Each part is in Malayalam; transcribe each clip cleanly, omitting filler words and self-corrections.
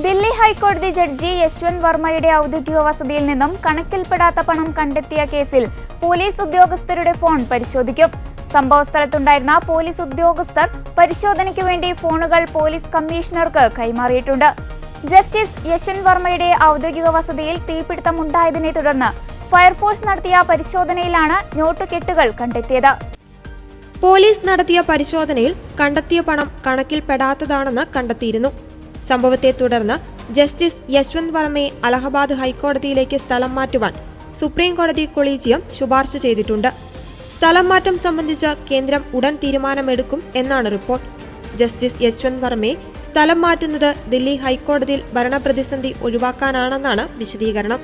ദില്ലി ഹൈക്കോടതി ജഡ്ജി യശ്വന്ത് വർമ്മയുടെ ഔദ്യോഗിക വസതിയിൽ നിന്നും കണക്കിൽപ്പെടാത്ത പണം കണ്ടെത്തിയ കേസിൽ പോലീസ് ഉദ്യോഗസ്ഥരുടെ ഫോൺ പരിശോധിക്കും. സംഭവസ്ഥലത്തുണ്ടായിരുന്ന പോലീസ് ഉദ്യോഗസ്ഥർ പരിശോധനയ്ക്ക് വേണ്ടി ഫോണുകൾ പോലീസ് കമ്മീഷണർക്ക് കൈമാറിയിട്ടുണ്ട്. ജസ്റ്റിസ് യശ്വന്ത് വർമ്മയുടെ ഔദ്യോഗിക വസതിയിൽ തീപിടുത്തമുണ്ടായതിനെ തുടർന്ന് ഫയർഫോഴ്സ് നടത്തിയ പരിശോധനയിലാണ് നോട്ടുകെട്ടുകൾ കണ്ടെത്തിയത്. പോലീസ് നടത്തിയ പരിശോധനയിൽ കണ്ടെത്തിയ പണം കണക്കിൽപ്പെടാത്തതാണെന്ന് കണ്ടെത്തിയിരുന്നു. സംഭവത്തെ തുടർന്ന് ജസ്റ്റിസ് യശ്വന്ത് വർമ്മയെ അലഹബാദ് ഹൈക്കോടതിയിലേക്ക് സ്ഥലം മാറ്റുവാൻ സുപ്രീം കോടതി കൊളീജിയം ശുപാർശ ചെയ്തിട്ടുണ്ട്. സ്ഥലം മാറ്റം സംബന്ധിച്ച് കേന്ദ്രം ഉടൻ തീരുമാനമെടുക്കും എന്നാണ് റിപ്പോർട്ട്. ജസ്റ്റിസ് യശ്വന്ത് വർമ്മയെ സ്ഥലം മാറ്റുന്നത് ദില്ലി ഹൈക്കോടതിയിൽ ഭരണപ്രതിസന്ധി ഒഴിവാക്കാനാണെന്നാണ് വിശദീകരണം.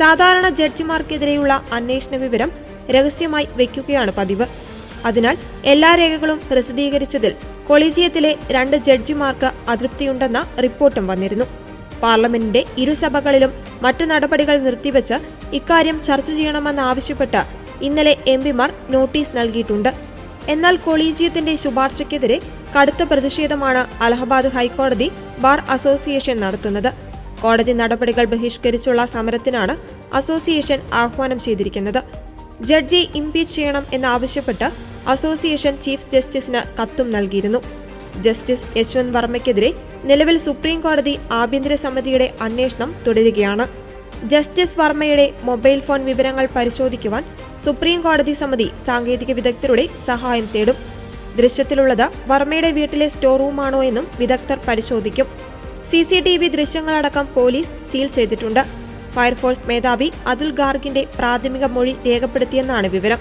സാധാരണ ജഡ്ജിമാർക്കെതിരെയുള്ള അന്വേഷണ വിവരം രഹസ്യമായി വയ്ക്കുകയാണ് പതിവ്. അതിനാൽ എല്ലാ രേഖകളും പ്രസിദ്ധീകരിച്ചതിൽ കൊളീജിയത്തിലെ 2 ജഡ്ജിമാർക്ക് അതൃപ്തിയുണ്ടെന്ന റിപ്പോർട്ടും വന്നിരുന്നു. പാർലമെന്റിന്റെ ഇരുസഭകളിലും മറ്റു നടപടികൾ നിർത്തിവെച്ച് ഇക്കാര്യം ചർച്ച ചെയ്യണമെന്നാവശ്യപ്പെട്ട് ഇന്നലെ എംപിമാർ നോട്ടീസ് നൽകിയിട്ടുണ്ട്. എന്നാൽ കൊളീജിയത്തിന്റെ ശുപാർശയ്ക്കെതിരെ കടുത്ത പ്രതിഷേധമാണ് അലഹബാദ് ഹൈക്കോടതി ബാർ അസോസിയേഷൻ നടത്തുന്നത്. കോടതി നടപടികൾ ബഹിഷ്കരിച്ചുള്ള സമരത്തിനാണ് അസോസിയേഷൻ ആഹ്വാനം ചെയ്തിരിക്കുന്നത്. ജഡ്ജിയെ ഇംപീച്ച് ചെയ്യണം എന്നാവശ്യപ്പെട്ട് അസോസിയേഷൻ ചീഫ് ജസ്റ്റിസിന് കത്തും നൽകിയിരുന്നു. ജസ്റ്റിസ് യശ്വന്ത് വർമ്മയ്ക്കെതിരെ നിലവിൽ സുപ്രീം കോടതി ആഭ്യന്തര സമിതിയുടെ അന്വേഷണം തുടരുകയാണ്. ജസ്റ്റിസ് വർമ്മയുടെ മൊബൈൽ ഫോൺ വിവരങ്ങൾ പരിശോധിക്കുവാൻ സുപ്രീം കോടതി സമിതി സാങ്കേതിക വിദഗ്ധരുടെ സഹായം തേടും. ദൃശ്യത്തിലുള്ളത് വർമ്മയുടെ വീട്ടിലെ സ്റ്റോർ റൂമാണോ എന്നും വിദഗ്ധർ പരിശോധിക്കും. CCTV ദൃശ്യങ്ങളടക്കം പോലീസ് സീൽ ചെയ്തിട്ടുണ്ട്. ഫയർഫോഴ്സ് മേധാവി അതുൽ ഗാർഗിന്റെ പ്രാഥമിക മൊഴി രേഖപ്പെടുത്തിയെന്നാണ് വിവരം.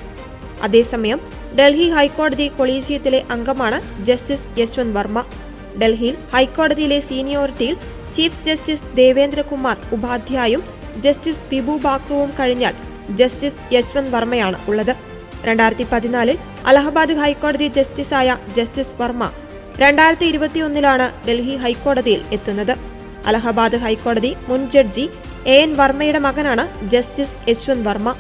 അതേസമയം ഡൽഹി ഹൈക്കോടതി കൊളീജിയത്തിലെ അംഗമാണ് ജസ്റ്റിസ് യശ്വന്ത് വർമ്മ. ഡൽഹിയിൽ ഹൈക്കോടതിയിലെ സീനിയോറിറ്റിയിൽ ചീഫ് ജസ്റ്റിസ് ദേവേന്ദ്രകുമാർ ഉപാധ്യായും ജസ്റ്റിസ് വിഭു ബാക്രുവും കഴിഞ്ഞാൽ ജസ്റ്റിസ് യശ്വന്ത് വർമ്മയാണ് ഉള്ളത്. 2014 അലഹബാദ് ഹൈക്കോടതി ജസ്റ്റിസായ ജസ്റ്റിസ് വർമ്മ 2021 ഡൽഹി ഹൈക്കോടതിയിൽ എത്തുന്നത്. അലഹബാദ് ഹൈക്കോടതി മുൻ ജഡ്ജി AN വർമ്മയുടെ മകനാണ് ജസ്റ്റിസ് യശ്വന്ത് വർമ്മ.